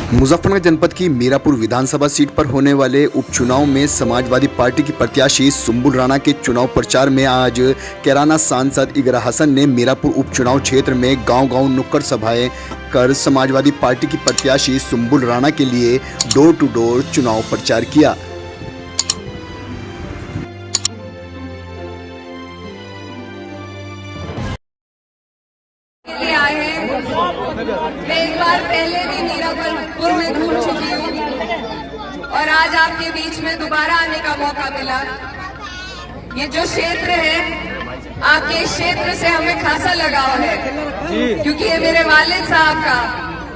मुजफ्फरनगर जनपद की मीरापुर विधानसभा सीट पर होने वाले उपचुनाव में समाजवादी पार्टी की प्रत्याशी सुंबुल राणा के चुनाव प्रचार में आज कैराना सांसद इकरा हसन ने मीरापुर उपचुनाव क्षेत्र में गांव-गांव नुक्कड़ सभाएं कर समाजवादी पार्टी की प्रत्याशी सुंबुल राणा के लिए डोर टू डोर चुनाव प्रचार किया। मैं एक बार पहले भी मीरापुर में घूम चुकी हूँ और आज आपके बीच में दोबारा आने का मौका मिला। ये जो क्षेत्र है, आपके इस क्षेत्र से हमें खासा लगाव है, क्योंकि ये मेरे वालिद साहब का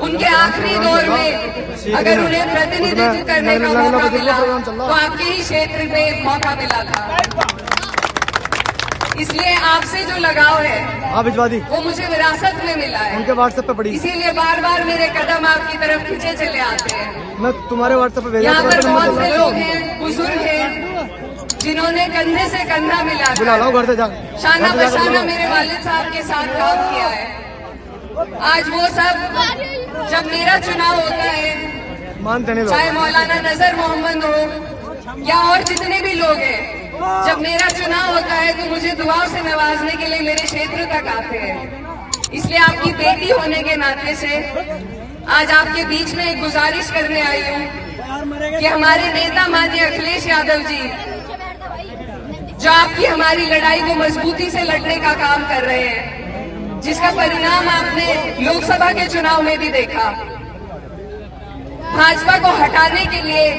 उनके आखिरी दौर में अगर उन्हें प्रतिनिधित्व करने का मौका मिला तो आपके ही क्षेत्र में एक मौका मिला था। इसलिए आपसे जो लगाव है वो मुझे विरासत में मिला है। उनके व्हाट्सएप पे पड़ी, इसीलिए बार बार मेरे कदम आपकी तरफ खींचे चले आते हैं। मैं तुम्हारे व्हाट्सएप पे भेजा। यहाँ पर बहुत से लोग हैं, बुजुर्ग हैं, जिन्होंने कंधे से कंधा मिला घर से जा शाना बशाना मेरे वालिद साहब के साथ काम किया है। आज वो सब जब मेरा चुनाव होता है, मानते नहीं, चाहे मौलाना नजर मोहम्मद हो या और जितने भी लोग हैं, जब मेरा चुनाव होता है तो मुझे दुआओं से नवाजने के लिए मेरे क्षेत्र तक आते हैं। इसलिए आपकी बेटी होने के नाते से आज आपके बीच में एक गुजारिश करने आई हूँ कि हमारे नेता माननीय अखिलेश यादव जी, जो आपकी हमारी लड़ाई को मजबूती से लड़ने का काम कर रहे हैं, जिसका परिणाम आपने लोकसभा के चुनाव में भी देखा, भाजपा को हटाने के लिए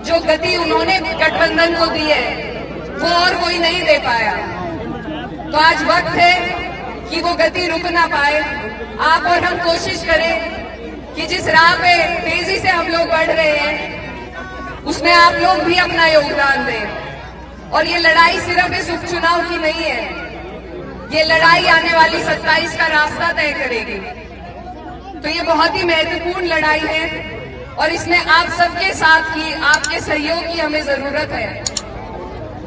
जो गति उन्होंने गठबंधन को दी है वो और कोई नहीं दे पाया। तो आज वक्त है कि वो गति रुक ना पाए। आप और हम कोशिश करें कि जिस राह पे तेजी से हम लोग बढ़ रहे हैं उसमें आप लोग भी अपना योगदान दें। और ये लड़ाई सिर्फ इस उपचुनाव की नहीं है, ये लड़ाई आने वाली 27 का रास्ता तय करेगी। तो ये बहुत ही महत्वपूर्ण लड़ाई है और इसमें आप सबके साथ की, आपके सहयोग की हमें जरूरत है।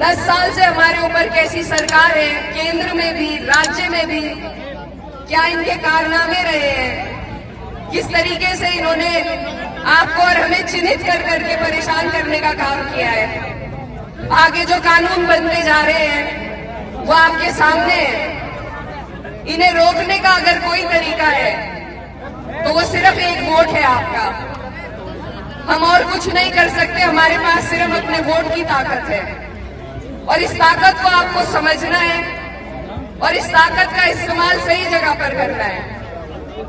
10 साल से हमारे ऊपर कैसी सरकार है, केंद्र में भी राज्य में भी, क्या इनके कारनामे रहे हैं, किस तरीके से इन्होंने आपको और हमें चिन्हित कर करके परेशान करने का काम किया है। आगे जो कानून बनते जा रहे हैं वो आपके सामने है। इन्हें रोकने का अगर कोई तरीका है तो वो सिर्फ एक वोट है आपका। हम और कुछ नहीं कर सकते, हमारे पास सिर्फ अपने वोट की ताकत है और इस ताकत को आपको समझना है और इस ताकत का इस्तेमाल सही जगह पर करना है।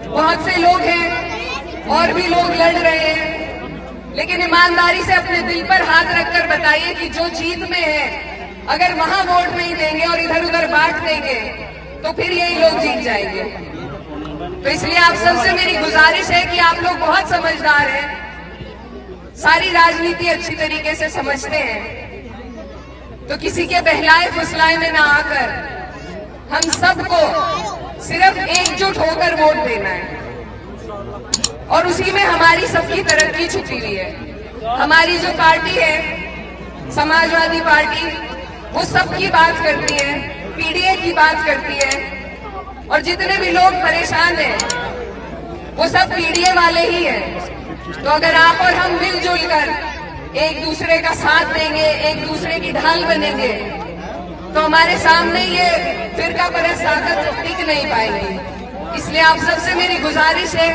बहुत से लोग हैं और भी लोग लड़ रहे हैं, लेकिन ईमानदारी से अपने दिल पर हाथ रखकर बताइए कि जो जीत में है, अगर वहां वोट नहीं देंगे और इधर उधर बांट देंगे तो फिर यही लोग जीत जाएंगे। तो इसलिए आप सबसे मेरी गुजारिश है कि आप लोग बहुत समझदार हैं, सारी राजनीति अच्छी तरीके से समझते हैं, तो किसी के बहलाए फुसलाए में ना आकर हम सबको सिर्फ एकजुट होकर वोट देना है और उसी में हमारी सबकी तरक्की छुपी हुई है। हमारी जो पार्टी है समाजवादी पार्टी, वो सबकी बात करती है, पीडीए की बात करती है और जितने भी लोग परेशान हैं वो सब पीडीए वाले ही हैं। तो अगर आप और हम मिलजुल कर एक दूसरे का साथ देंगे, एक दूसरे की ढाल बनेंगे, तो हमारे सामने ये फिरका परस्त ताकत टिक नहीं पाएगी। इसलिए आप सबसे मेरी गुजारिश है,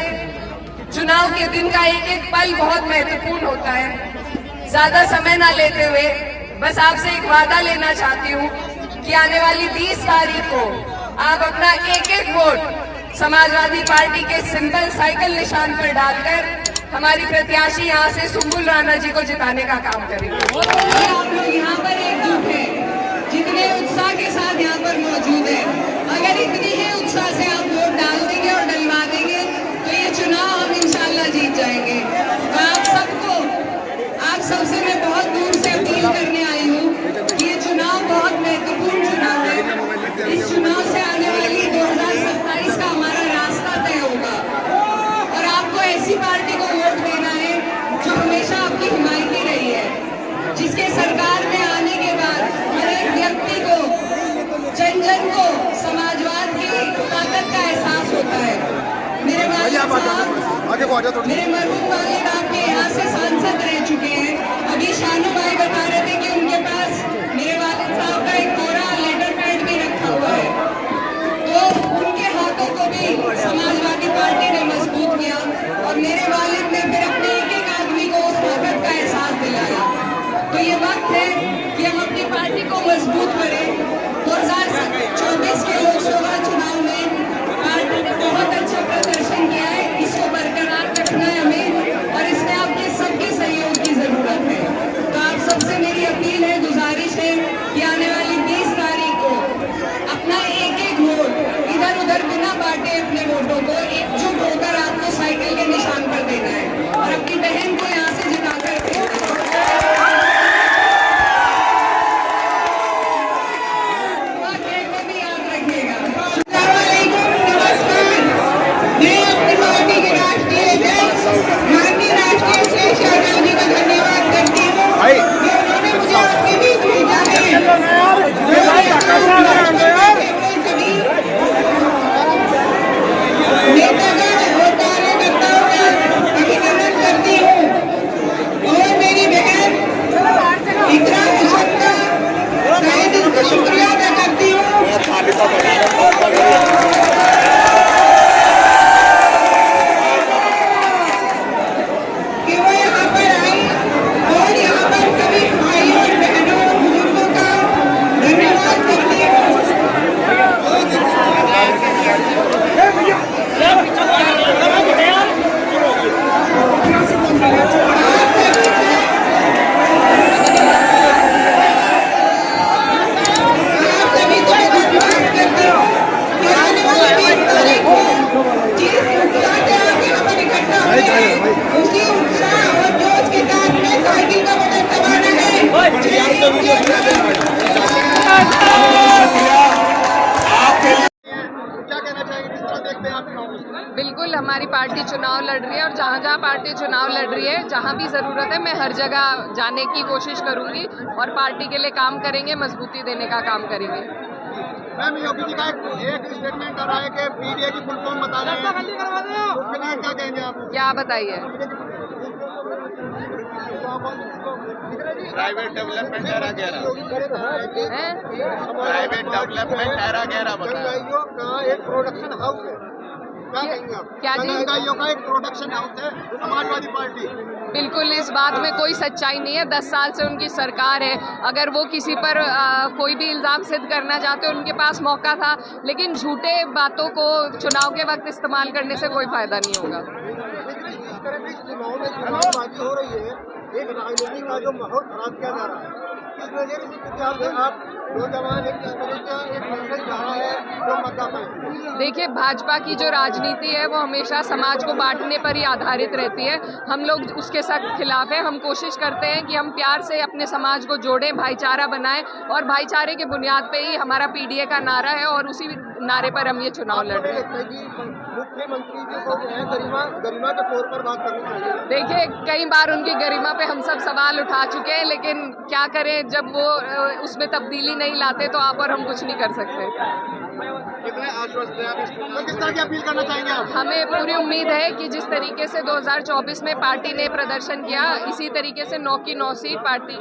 चुनाव के दिन का एक एक पल बहुत महत्वपूर्ण होता है। ज्यादा समय ना लेते हुए बस आपसे एक वादा लेना चाहती हूँ कि आने वाली 20 तारीख को आप अपना एक एक वोट समाजवादी पार्टी के सिंबल साइकिल निशान पर डालकर हमारी प्रत्याशी यहाँ से सुंबुल राणा जी को जिताने का काम करेंगे। आप लोग यहाँ पर एकजुट हैं, जितने उत्साह के साथ यहाँ पर मौजूद हैं, अगर इतनी ही उत्साह से आप वोट डाल देंगे और डलवा देंगे तो ये चुनाव हम इंशाल्लाह जीत जाएंगे। तो आप सबको, आप सबसे मैं बहुत दूर से अपील करने आई हूँ कि ये चुनाव बहुत महत्वपूर्ण चुनाव है। इस चुनाव से आने वाली 2027 का हमारा रास्ता तय होगा और आपको ऐसी पार्टी को वोट देना है जो हमेशा आपकी हिमायती रही है, जिसके सरकार में आने के बाद हर एक व्यक्ति को, जन जन को समाजवाद की ताकत का एहसास होता है। मेरे वालिद साहब को आ जाओ थोड़ी। मेरे मरहूम वालिद आपके यहाँ से सांसद रह चुके हैं। अभी शानू भाई बता रहे थे कि उनके पास मेरे वालिद साहब का एक पूरा लेटर पैड भी रखा हुआ है। तो उनके हाथों को भी समाजवादी पार्टी ने मजबूत किया और मेरे वालिद ने फिर अपने एक आदमी को उस ताकत का एहसास दिलाया। तो ये वक्त है कि हम अपनी पार्टी को मजबूत करें। 2024 के लोकसभा चुनाव में पार्टी ने बहुत अच्छा प्रदर्शन किया है, इसको बरकरार रखना है हमें और इसमें आपके सबके सहयोग की जरूरत है। तो आप सबसे मेरी अपील है, गुजारिश है कि आने वाली 20 तारीख को अपना एक वोट इधर उधर बिना बांटे अपने वोटों को एकजुट होकर आपको साइकिल के निशान पर देना है और अपनी बहन को यहाँ से जिताकर भेजना है। शुक्रिया अदा करती हूँ कि वो यहाँ पर आई और यहाँ पर सभी भाइयों और बहनों और बुजुर्गों का धन्यवाद करती हूँ। उसी उत्साह और जोश के साथ में साइकिल का बटन दबाना है। बिल्कुल हमारी पार्टी चुनाव लड़ रही है और जहाँ जहाँ पार्टी चुनाव लड़ रही है, जहाँ भी ज़रूरत है, मैं हर जगह जाने की कोशिश करूँगी और पार्टी के लिए काम करेंगे, मजबूती देने का काम करेंगे। मैम, योगी जी का एक स्टेटमेंट आ रहा है कि पीडीए की फुल फॉर्म बता रहे हैं, उसके लिए क्या कहेंगे आप? क्या बताइए? Private development era 11 private development era 11 का एक प्रोडक्शन हाउस है, क्या कहेंगे आप? क्या जी? इकाइयों का एक प्रोडक्शन हाउस है समाजवादी पार्टी। बिल्कुल, इस बात में कोई सच्चाई नहीं है। 10 साल से उनकी सरकार है। अगर वो किसी पर कोई भी इल्ज़ाम सिद्ध करना चाहते, उनके पास मौका था, लेकिन झूठे बातों को चुनाव के वक्त इस्तेमाल करने से कोई फायदा नहीं होगा। चुनाव में समाजवादी हो रही है, एक राजनीति का जो माहौल खराब किया जा रहा है, इस वजह से आप नौजवान एक मैसेज जा रहा है जो मतदाता। देखिए, भाजपा की जो राजनीति है वो हमेशा समाज को बांटने पर ही आधारित रहती है। हम लोग उसके सख्त खिलाफ है। हम कोशिश करते हैं कि हम प्यार से अपने समाज को जोड़ें, भाईचारा बनाएं और भाईचारे के बुनियाद पे ही हमारा पीडीए का नारा है और उसी नारे पर हम ये चुनाव लड़ रहे हैं। मुख्यमंत्री जी को जो है गरिमा के तौर पर बात करनी चाहिए। देखिए, कई बार उनकी गरिमा पे हम सब सवाल उठा चुके हैं, लेकिन क्या करें, जब वो उसमें तब्दीली नहीं लाते तो आप और हम कुछ नहीं कर सकते। कितने आश्वस्त हैं आप? किस तरह की अपील करना चाहेंगे आप? हमें पूरी उम्मीद है कि जिस तरीके से 2024 में पार्टी ने प्रदर्शन किया, इसी तरीके से 9 की 9 सीट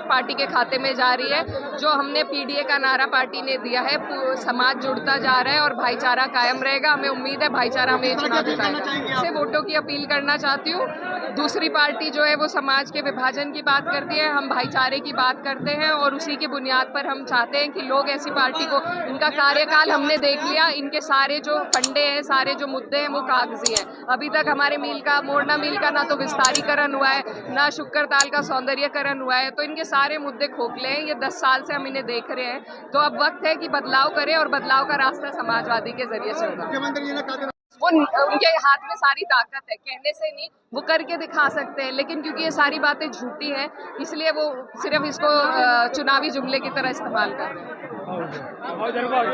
पार्टी के खाते में जा रही है। जो हमने पीडीए का नारा पार्टी ने दिया है, समाज जुड़ता जा रहा है और भाईचारा कायम रहेगा। हमें उम्मीद है भाईचारा हमें चुनाव जिताएगा। से वोटों की अपील करना चाहती हूँ। दूसरी पार्टी जो है वो समाज के विभाजन की बात करती है, हम भाईचारे की बात करते हैं और उसी की बुनियाद पर हम चाहते हैं कि लोग ऐसी पार्टी को, इनका कार्यकाल हमने देख लिया, इनके सारे जो फंडे हैं, सारे जो मुद्दे हैं वो कागजी हैं। अभी तक हमारे मील का, मोरना मील का ना तो विस्तारीकरण हुआ है, ना शुक्करताल का सौंदर्यकरण हुआ है, तो इनके सारे मुद्दे खोखले हैं। ये 10 साल से हम इन्हें देख रहे हैं। तो अब वक्त है कि बदलाव करें और बदलाव का रास्ता समाजवादी के जरिए से होगा। मुख्यमंत्री जी ने उनके हाथ में सारी ताकत है, कहने से नहीं, वो करके दिखा सकते हैं, लेकिन क्योंकि ये सारी बातें झूठी हैं, इसलिए वो सिर्फ इसको चुनावी जुमले की तरह इस्तेमाल कर रहे हैं।